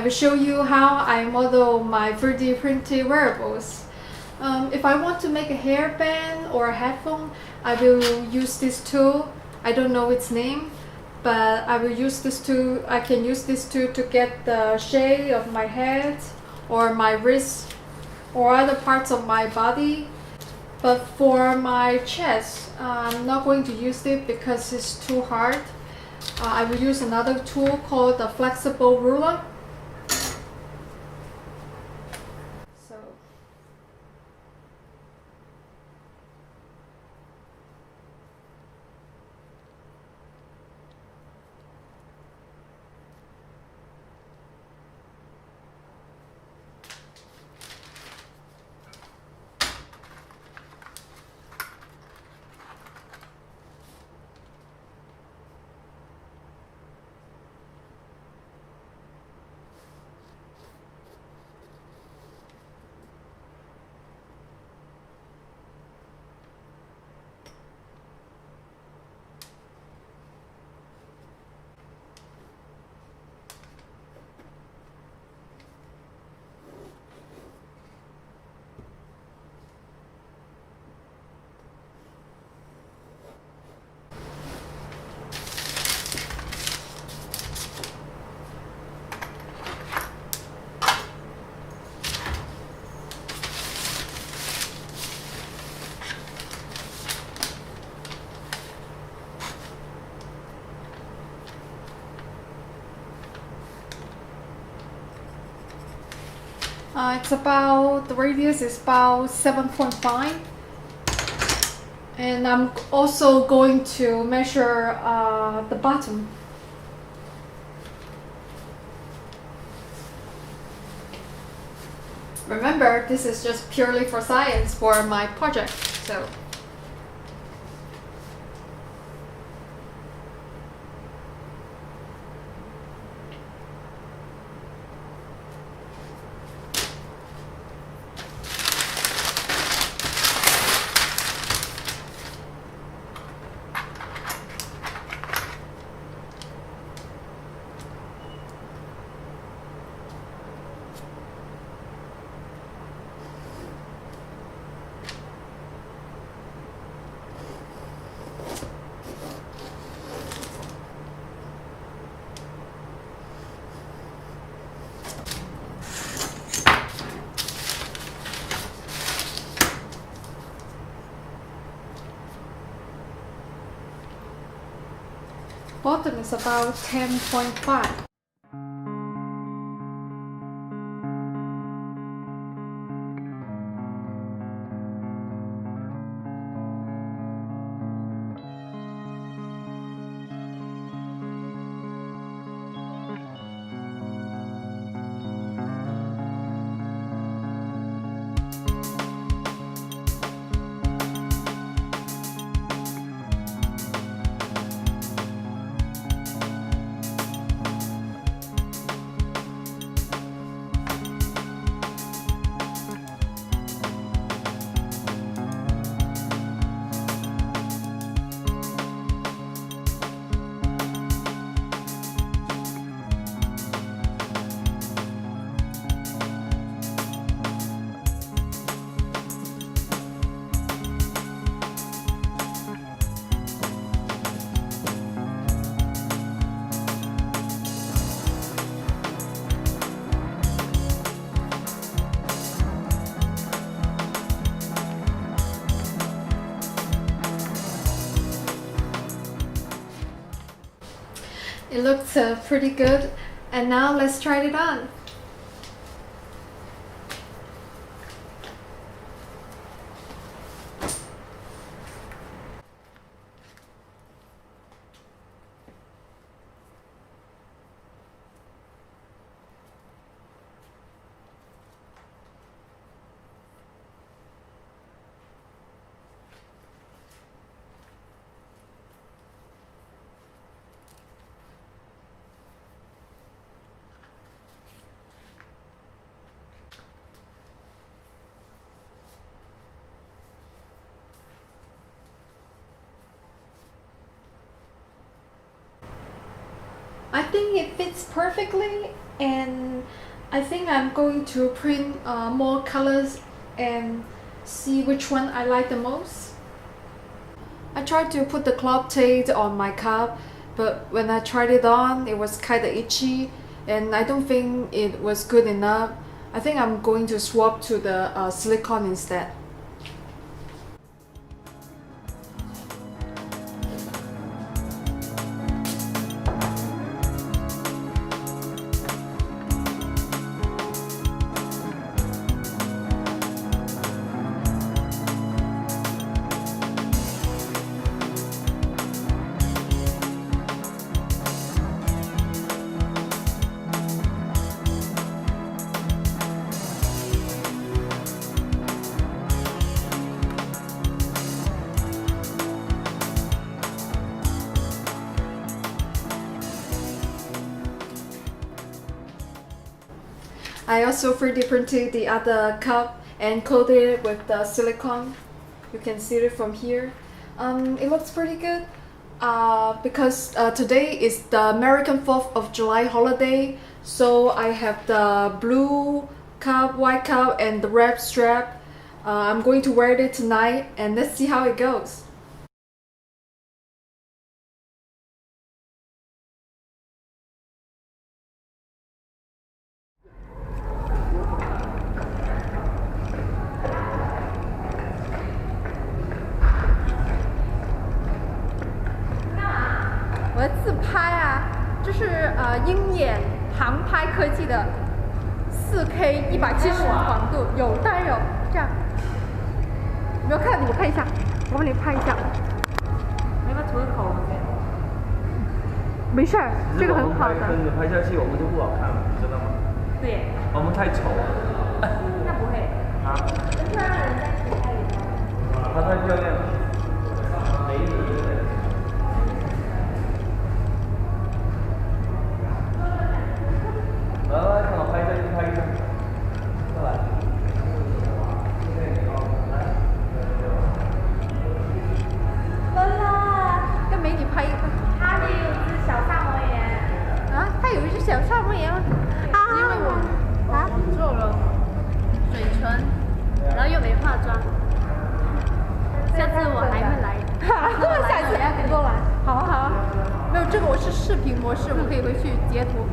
will show you how I model my 3D printed wearables. If I want to make a hairband or a headphone, I will use this tool. I don't know its name, but I will use this tool. I can use this tool to get the shape of my head or my wrist or other parts of my body. But for my chest, I'm not going to use it because it's too hard. I will use another tool called the flexible ruler. So the radius is about 7.5, and I'm also going to measure the bottom. Remember, this is just purely for science for my project, so. Bottom is about 10.5. It looks pretty good, and now let's try it on. I think it fits perfectly, And I think I'm going to print more colors and see which one I like the most. I tried to put the cloth tape on my cup, but when I tried it on, it was kind of itchy, and I don't think it was good enough. I think I'm going to swap to the silicone instead. I also 3D printed the other cup and coated it with the silicone. You can see it from here. It looks pretty good because today is the American 4th of July holiday. So I have the blue cup, white cup, and the red strap. I'm going to wear it tonight, and let's see how it goes.我的自拍啊，这是鹰眼航拍科技的4K 170广度，有当然有这样，有没有看？你看一下，我帮你拍一下。没法涂个口没事儿，这个很好的。跟着拍下去，我们就不好看了，你知道吗？对。我们太丑了。那不会。啊。跟漂亮的人在一起拍也拍。她太漂亮了。美女。来，看我拍一下，就拍一下。过来。跟美女拍一个。他也有一只小萨摩耶。啊，他有一只小萨摩耶吗？啊。因为我做了嘴唇，然后又没化妆。下次我还会来。下次你过来。好啊好啊。没有这个我是视频模式，我可以回去截图。